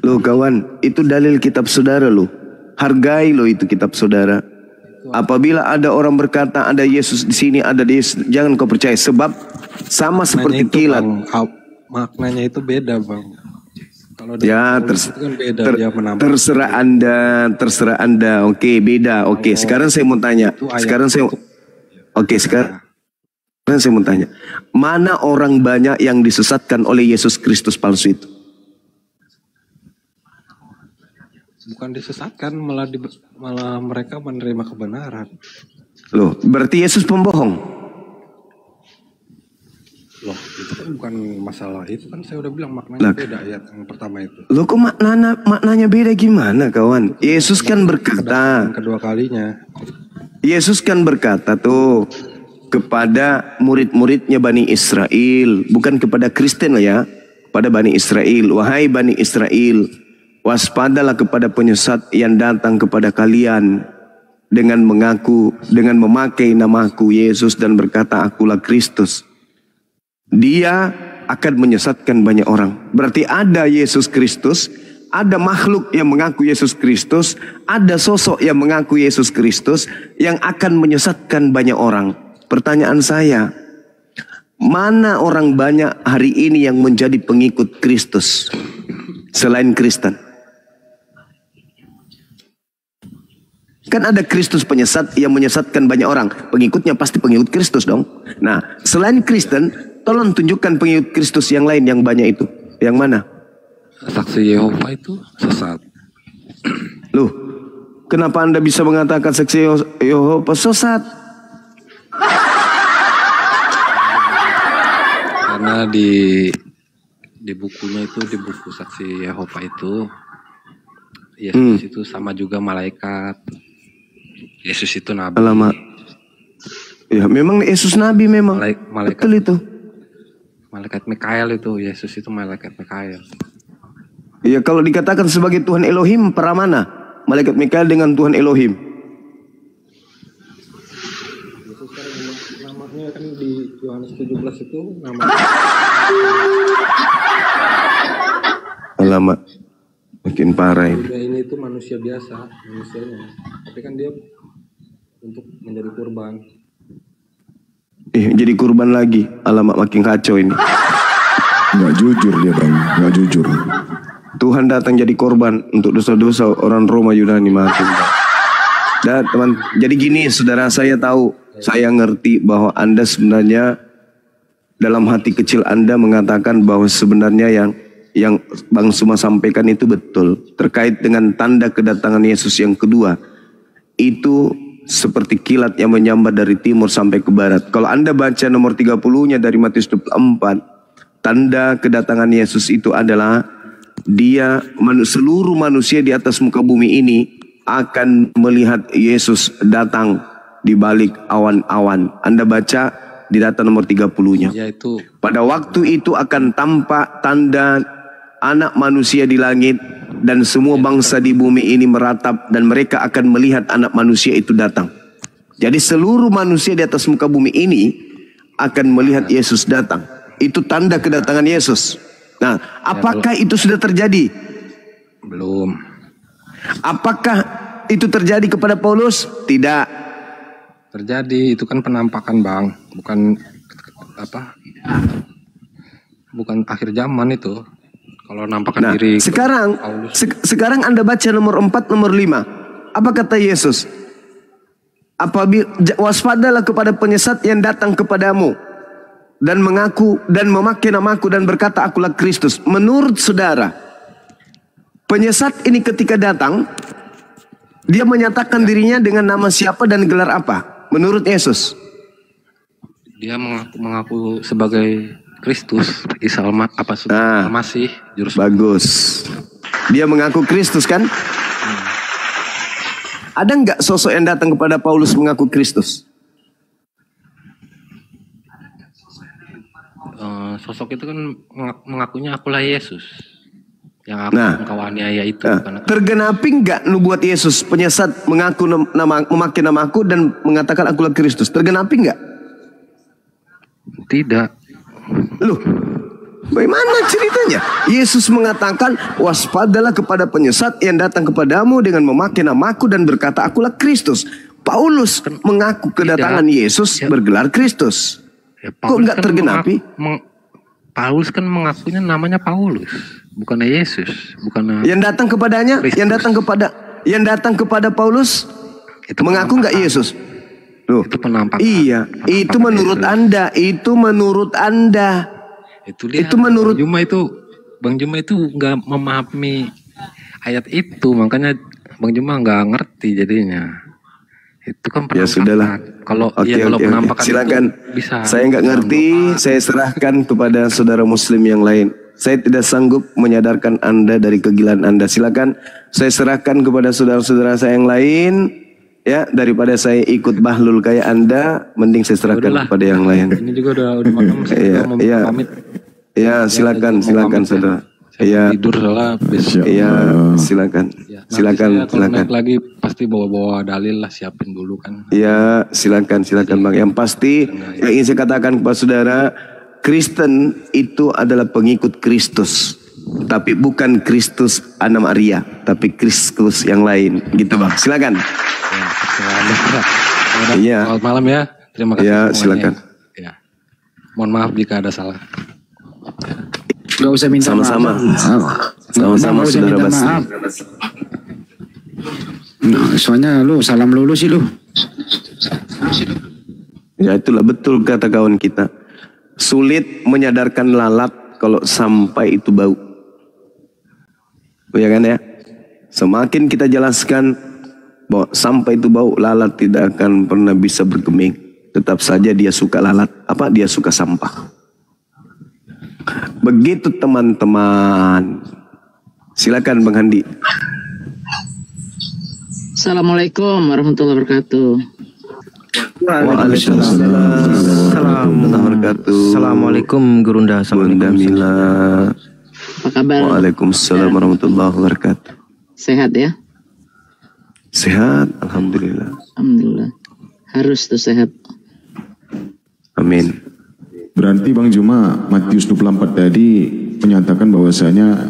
Speaker 4: Loh kawan, itu dalil kitab saudara loh. Hargai loh itu kitab saudara. Apabila ada orang berkata ada Yesus di sini, ada Yesus, jangan kau percaya. Sebab sama seperti kilat.
Speaker 2: Maknanya itu beda bang. Kalau
Speaker 4: ya terserah anda. Oke, beda. Oke, sekarang saya mau tanya. Sekarang saya mau tanya. Mana orang banyak yang disesatkan oleh Yesus Kristus palsu itu?
Speaker 2: Bukan disesatkan, malah mereka menerima kebenaran.
Speaker 4: Loh, berarti Yesus pembohong?
Speaker 2: Loh, itu kan bukan masalah. Itu kan saya udah bilang maknanya beda ayat yang pertama itu.
Speaker 4: Loh, kok maknanya beda gimana kawan? Yesus kan berkata.
Speaker 2: Kedua kalinya.
Speaker 4: Yesus kan berkata tuh kepada murid-muridnya Bani Israel. Bukan kepada Kristen lah ya. Pada Bani Israel. Wahai Bani Israel, waspadalah kepada penyesat yang datang kepada kalian dengan memakai namaku Yesus dan berkata akulah Kristus. Dia akan menyesatkan banyak orang. Berarti ada Yesus Kristus, ada makhluk yang mengaku Yesus Kristus, ada sosok yang mengaku Yesus Kristus yang akan menyesatkan banyak orang. Pertanyaan saya, mana orang banyak hari ini yang menjadi pengikut Kristus selain Kristen? Kan ada Kristus penyesat yang menyesatkan banyak orang. Pengikutnya pasti pengikut Kristus dong. Nah, selain Kristen, tolong tunjukkan pengikut Kristus yang lain yang banyak itu. Yang mana?
Speaker 2: Saksi Yehova itu sesat.
Speaker 4: Loh, kenapa Anda bisa mengatakan saksi Yehova sesat?
Speaker 2: Karena di bukunya itu, di buku saksi Yehova itu, Yesus itu sama juga malaikat. Yesus itu nabi.
Speaker 4: Alamak. Ya, memang Yesus nabi memang.
Speaker 2: Malaikat
Speaker 4: betul itu.
Speaker 2: Malaikat Mikael itu, Yesus itu malaikat Mikael.
Speaker 4: Iya, kalau dikatakan sebagai Tuhan Elohim, peramana malaikat Mikael dengan Tuhan Elohim.
Speaker 2: Yesus sekarang namanya kan di Yohanes 17 itu nama.
Speaker 4: Alamak, makin parah ini.
Speaker 2: Ini itu manusia biasa, manusianya. Tapi kan dia untuk menjadi kurban.
Speaker 4: Jadi kurban lagi. Alamak, makin kacau ini.
Speaker 5: Nggak jujur dia bang, nggak jujur.
Speaker 4: Tuhan datang jadi korban untuk dosa-dosa orang Roma Yunani mati. Dan teman, jadi gini saudara, saya tahu, saya ngerti bahwa Anda sebenarnya dalam hati kecil Anda mengatakan bahwa sebenarnya yang Bang Suma sampaikan itu betul. Terkait dengan tanda kedatangan Yesus yang kedua. Itu seperti kilat yang menyambar dari timur sampai ke barat. Kalau Anda baca nomor 30-nya dari Matius 24, tanda kedatangan Yesus itu adalah dia, seluruh manusia di atas muka bumi ini akan melihat Yesus datang di balik awan-awan. Anda baca di data nomor 30-nya.
Speaker 2: Yaitu
Speaker 4: pada waktu itu akan tampak tanda anak manusia di langit, dan semua bangsa di bumi ini meratap dan mereka akan melihat anak manusia itu datang. Jadi seluruh manusia di atas muka bumi ini akan melihat Yesus datang. Itu tanda kedatangan Yesus. Nah, apakah itu sudah terjadi?
Speaker 2: Belum.
Speaker 4: Apakah itu terjadi kepada Paulus? Tidak.
Speaker 2: Terjadi, itu kan penampakan bang, bukan apa? Bukan akhir zaman itu. Kalau nampakkan diri.
Speaker 4: Sekarang Anda baca nomor 4, nomor 5. Apa kata Yesus? Apabila waspadalah kepada penyesat yang datang kepadamu dan mengaku dan memakai namaku dan berkata akulah Kristus. Menurut saudara, penyesat ini ketika datang, dia menyatakan dirinya dengan nama siapa dan gelar apa? Menurut Yesus,
Speaker 2: dia mengaku sebagai Kristus, Isa Masih, juru selamat.
Speaker 4: Bagus. Dia mengaku Kristus kan? Ada nggak sosok yang datang kepada Paulus mengaku Kristus?
Speaker 2: Sosok itu kan mengakunya akulah Yesus. Yang engkau aniaya itu.
Speaker 4: Tergenapi nggak nubuat Yesus, penyesat mengaku memakai namaku dan mengatakan akulah Kristus? Tergenapi nggak?
Speaker 2: Tidak.
Speaker 4: Loh, Bagaimana ceritanya? Yesus mengatakan, waspadalah kepada penyesat yang datang kepadamu dengan memakai namaku dan berkata, akulah Kristus. Paulus mengaku kedatangan Yesus bergelar Kristus.
Speaker 6: Ya,
Speaker 4: kok nggak tergenapi?
Speaker 6: Paulus kan mengakunya namanya Paulus, bukan Yesus, bukan.
Speaker 4: Yang datang kepadanya,
Speaker 6: Kristus.
Speaker 4: yang datang kepada Paulus
Speaker 6: Itu
Speaker 4: mengaku nggak Yesus? Loh,
Speaker 6: itu penampakan.
Speaker 4: Iya, itu menurut
Speaker 6: Yesus.
Speaker 4: Anda, itu menurut Anda. Itu menurut
Speaker 6: Bang Juma itu nggak memahami ayat itu, makanya Bang Juma nggak ngerti jadinya. Itu kan penampakan.
Speaker 4: Ya sudahlah.
Speaker 6: Kalau penampakan
Speaker 4: silakan.
Speaker 6: itu bisa.
Speaker 4: Saya nggak ngerti, saya serahkan kepada saudara Muslim yang lain. Saya tidak sanggup menyadarkan Anda dari kegilaan Anda. Silakan, saya serahkan kepada saudara-saudara saya yang lain. Ya, daripada saya ikut bahlul kayak Anda, mending saya serahkan kepada yang lain.
Speaker 6: Ini juga udah malam.
Speaker 4: Iya. Ya, silakan saudara.
Speaker 6: Saya tidur soalnya besok.
Speaker 4: Iya, silakan. Silakan.
Speaker 6: Naik lagi pasti bawa dalil lah, siapin dulu kan.
Speaker 4: Iya, silakan Bang. Yang pasti yang ingin saya katakan kepada saudara, Kristen itu adalah pengikut Kristus. Tapi bukan Kristus Anna Maria, tapi Kristus yang lain, gitu Bang. Silakan. Iya.
Speaker 6: Selamat malam ya. Terima kasih.
Speaker 4: Iya, silakan.
Speaker 6: Ya. Mohon maaf jika ada salah.
Speaker 3: Gak usah minta
Speaker 4: Sama-sama.
Speaker 3: maaf.
Speaker 4: Sama-sama
Speaker 3: Gak usah
Speaker 4: saudara
Speaker 3: minta
Speaker 4: Basri.
Speaker 3: maaf. Nah, soalnya lu salam lulu sih lu.
Speaker 4: Ya itulah betul kata kawan kita. Sulit menyadarkan lalat kalau sampai itu bau. Ya kan ya? Semakin kita jelaskan bahwa sampai itu bau, lalat tidak akan pernah bisa bergeming. Tetap saja dia suka lalat. Dia suka sampah. Begitu teman-teman. Silakan Bang Handi.
Speaker 7: Assalamualaikum warahmatullahi wabarakatuh.
Speaker 4: Waalaikumsalam warahmatullahi wabarakatuh.
Speaker 8: Assalamualaikum Gurunda.
Speaker 4: Bunda Mila.
Speaker 7: Apa kabar?
Speaker 4: Waalaikumsalam warahmatullahi wabarakatuh.
Speaker 7: Sehat ya?
Speaker 4: Sehat, alhamdulillah.
Speaker 7: Alhamdulillah. Harus tuh sehat.
Speaker 4: Amin.
Speaker 5: Berarti Bang Juma, Matius 24 tadi menyatakan bahwasanya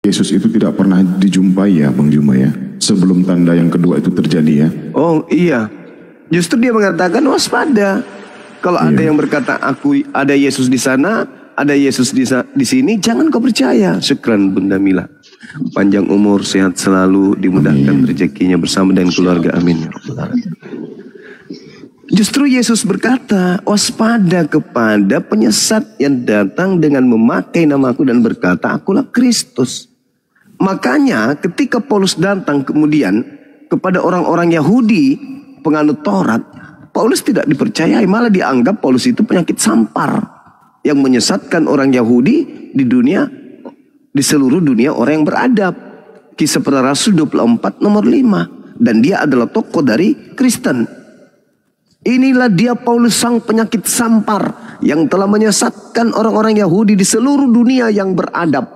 Speaker 5: Yesus itu tidak pernah dijumpai ya Bang Juma ya, sebelum tanda yang kedua itu terjadi ya.
Speaker 4: Oh iya, justru dia mengatakan waspada. Kalau ada yang berkata ada Yesus di sana, ada Yesus di sini, jangan kau percaya. Syukran Bunda Mila. Panjang umur, sehat selalu, dimudahkan rezekinya bersama dan keluarga. Amin ya rabbal alamin. Justru Yesus berkata, waspada kepada penyesat yang datang dengan memakai namaku dan berkata, akulah Kristus. Makanya ketika Paulus datang kemudian kepada orang-orang Yahudi penganut Taurat, Paulus tidak dipercayai, malah dianggap Paulus itu penyakit sampar yang menyesatkan orang Yahudi di dunia, di seluruh dunia orang yang beradab. Kisah Para Rasul 24 nomor 5. Dan dia adalah tokoh dari Kristen. Inilah dia Paulus sang penyakit sampar yang telah menyesatkan orang-orang Yahudi di seluruh dunia yang beradab.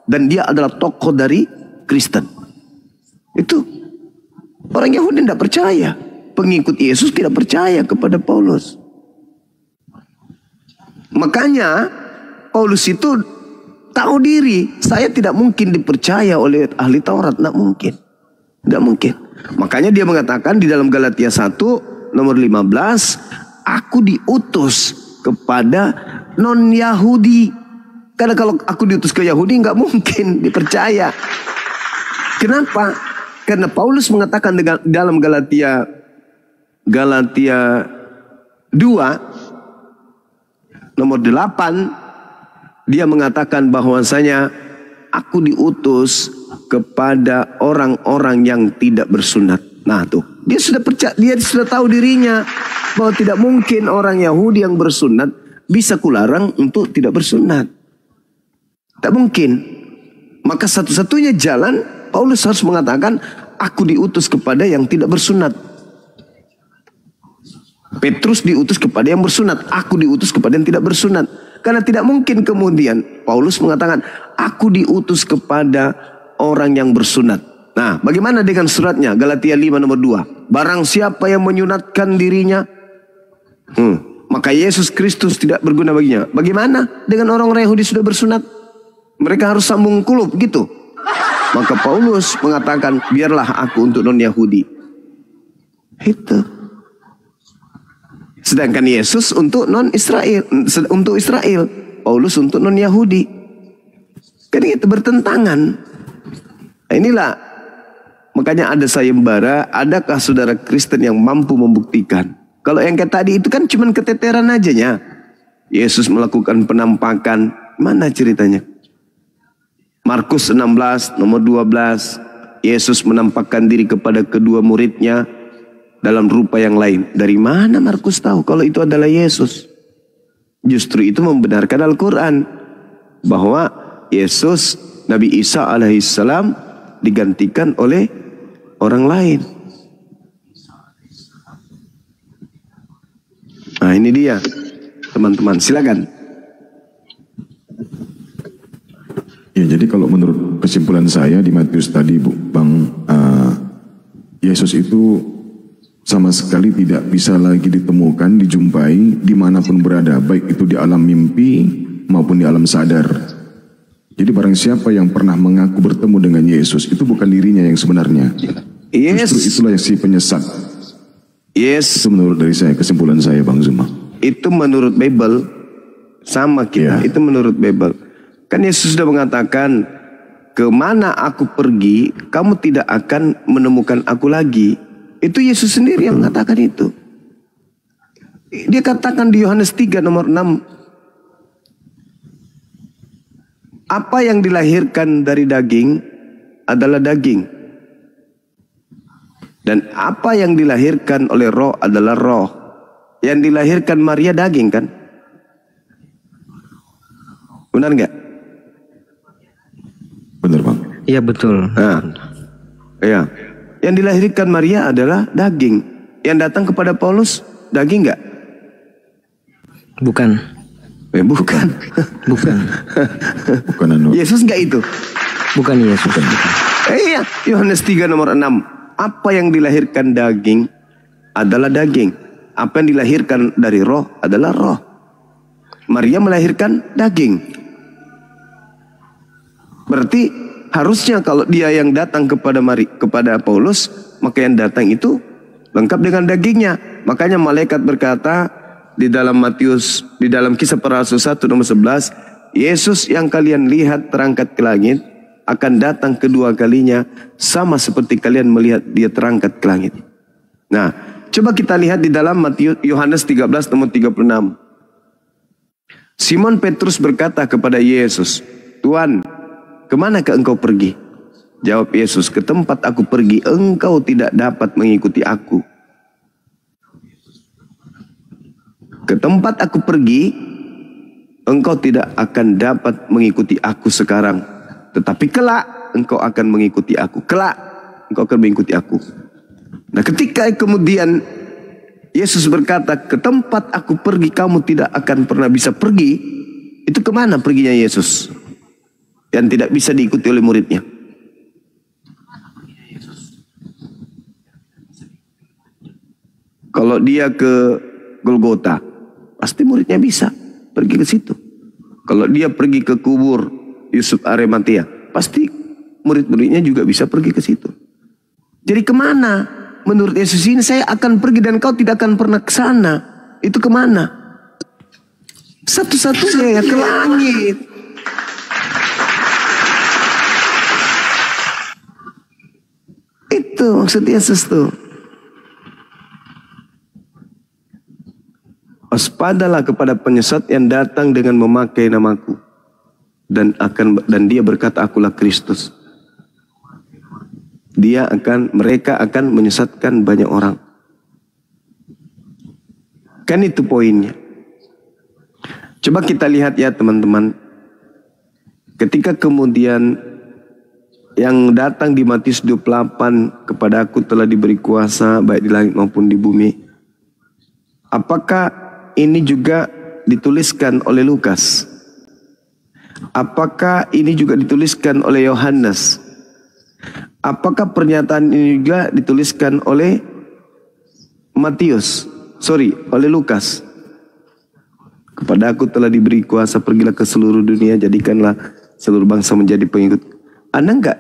Speaker 4: Dan dia adalah tokoh dari Kristen. Itu orang Yahudi tidak percaya. Pengikut Yesus tidak percaya kepada Paulus. Makanya Paulus itu tahu diri, saya tidak mungkin dipercaya oleh ahli Taurat, tidak mungkin. Tidak mungkin. Makanya dia mengatakan di dalam Galatia 1 nomor 15, aku diutus kepada non-Yahudi. Karena kalau aku diutus ke Yahudi nggak mungkin dipercaya. Kenapa? Karena Paulus mengatakan dalam Galatia 2 nomor 8, dia mengatakan bahwasanya aku diutus kepada orang-orang yang tidak bersunat. Nah tuh, dia sudah percaya, dia sudah tahu dirinya bahwa tidak mungkin orang Yahudi yang bersunat bisa kularang untuk tidak bersunat. Tak mungkin. Maka satu-satunya jalan Paulus harus mengatakan aku diutus kepada yang tidak bersunat. Petrus diutus kepada yang bersunat, aku diutus kepada yang tidak bersunat. Karena tidak mungkin kemudian Paulus mengatakan aku diutus kepada orang yang bersunat. Nah, bagaimana dengan suratnya? Galatia 5 nomor 2. Barang siapa yang menyunatkan dirinya, maka Yesus Kristus tidak berguna baginya. Bagaimana dengan orang-orang Yahudi sudah bersunat? Mereka harus sambung kulup gitu. Maka Paulus mengatakan, biarlah aku untuk non-Yahudi. Itu. Sedangkan Yesus untuk non-Israel, untuk Israel. Paulus untuk non-Yahudi. Kan itu bertentangan. Nah, inilah makanya ada sayembara. Adakah saudara Kristen yang mampu membuktikan? Kalau yang kayak tadi itu kan cuman keteteran aja nya. Yesus melakukan penampakan. Mana ceritanya? Markus 16 nomor 12. Yesus menampakkan diri kepada kedua muridnya dalam rupa yang lain. Dari mana Markus tahu kalau itu adalah Yesus? Justru itu membenarkan Al-Quran. Bahwa Yesus, Nabi Isa alaihissalam digantikan oleh orang lain. Nah ini dia teman-teman, silakan.
Speaker 5: Ya, jadi kalau menurut kesimpulan saya di Matius tadi, Bang, Yesus itu sama sekali tidak bisa lagi ditemukan, dijumpai dimanapun berada, baik itu di alam mimpi maupun di alam sadar. Jadi barang siapa yang pernah mengaku bertemu dengan Yesus, itu bukan dirinya yang sebenarnya. Justru itulah yang si penyesat. Itu menurut dari saya, kesimpulan saya, Bang Zuma.
Speaker 4: Itu menurut Bible, sama kita, itu menurut Bible. Kan Yesus sudah mengatakan, kemana aku pergi, kamu tidak akan menemukan aku lagi. Itu Yesus sendiri yang mengatakan itu. Dia katakan di Yohanes 3 nomor 6. Apa yang dilahirkan dari daging adalah daging. Dan apa yang dilahirkan oleh roh adalah roh. Yang dilahirkan Maria daging kan? Benar nggak?
Speaker 8: Benar Bang. Iya betul.
Speaker 4: Nah, ya. Yang dilahirkan Maria adalah daging. Yang datang kepada Paulus daging nggak?
Speaker 8: Bukan.
Speaker 4: Bukan.
Speaker 8: Bukan.
Speaker 5: Bukan anu.
Speaker 4: Yesus nggak itu?
Speaker 8: Bukan Yesus.
Speaker 4: Iya. Yohanes 3 nomor 6. Apa yang dilahirkan daging adalah daging. Apa yang dilahirkan dari roh adalah roh. Maria melahirkan daging. Berarti harusnya kalau dia yang datang kepada Paulus, maka yang datang itu lengkap dengan dagingnya. Makanya malaikat berkata di dalam Matius, di dalam Kisah Para Rasul 1 nomor 11, Yesus yang kalian lihat terangkat ke langit akan datang kedua kalinya sama seperti kalian melihat dia terangkat ke langit. Nah, coba kita lihat di dalam Yohanes 13 nomor 36. Simon Petrus berkata kepada Yesus, Tuhan, kemana ke engkau pergi? Jawab Yesus, ke tempat aku pergi, engkau tidak dapat mengikuti aku. Ke tempat aku pergi, engkau tidak akan dapat mengikuti aku sekarang. Tetapi kelak, engkau akan mengikuti aku. Kelak, engkau akan mengikuti aku. Nah ketika kemudian Yesus berkata, ke tempat aku pergi, kamu tidak akan pernah bisa pergi. Itu kemana perginya Yesus? Yang tidak bisa diikuti oleh muridnya. Kalau dia ke Golgota, pasti muridnya bisa pergi ke situ. Kalau dia pergi ke kubur Yusuf Arimatea, pasti murid-muridnya juga bisa pergi ke situ. Jadi kemana? Menurut Yesus ini saya akan pergi dan kau tidak akan pernah ke sana. Itu kemana? Satu-satunya ya ke langit. Itu maksud Yesus tuh. Waspadalah kepada penyesat yang datang dengan memakai namaku. Dan dia berkata, akulah Kristus. Mereka akan menyesatkan banyak orang. Kan itu poinnya. Coba kita lihat ya teman-teman. Ketika kemudian yang datang di Matius 28, kepada aku telah diberi kuasa baik di langit maupun di bumi. Apakah ini juga dituliskan oleh Lukas? Apakah ini juga dituliskan oleh Yohanes? Apakah pernyataan ini juga dituliskan oleh oleh Lukas? Kepada aku telah diberi kuasa, pergilah ke seluruh dunia, jadikanlah seluruh bangsa menjadi pengikut. Ada enggak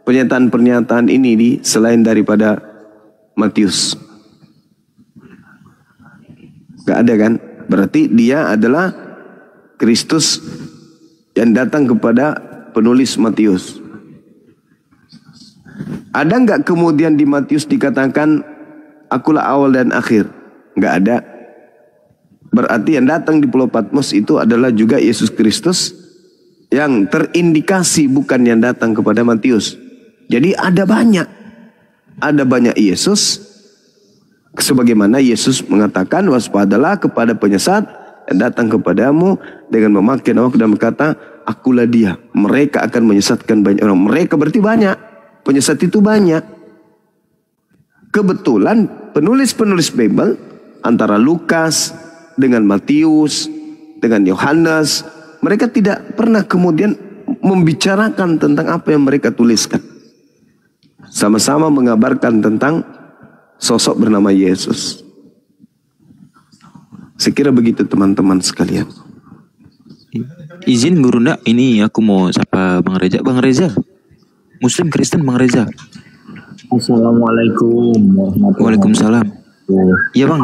Speaker 4: pernyataan-pernyataan ini di selain daripada Matius? Enggak ada kan? Berarti dia adalah Kristus yang datang kepada penulis Matius. Ada enggak kemudian di Matius dikatakan akulah awal dan akhir? Enggak ada. Berarti yang datang di Pulau Patmos itu adalah juga Yesus Kristus yang terindikasi, bukan yang datang kepada Matius. Jadi ada banyak Yesus, sebagaimana Yesus mengatakan, waspadalah kepada penyesat yang datang kepadamu dengan memakai namaku dan berkata, akulah dia. Mereka akan menyesatkan banyak orang. Mereka berarti banyak. Penyesat itu banyak. Kebetulan penulis-penulis Bible antara Lukas dengan Matius dengan Yohanes, mereka tidak pernah kemudian membicarakan tentang apa yang mereka tuliskan. Sama-sama mengabarkan tentang sosok bernama Yesus. Sekira begitu teman-teman sekalian.
Speaker 9: Izin Guru Ndak, ini aku mau sapa Bang Reza. Bang Reza, Muslim Kristen Bang Reza.
Speaker 10: Assalamualaikum warahmatullahi wabarakatuh.
Speaker 9: Waalaikumsalam. Ya Bang.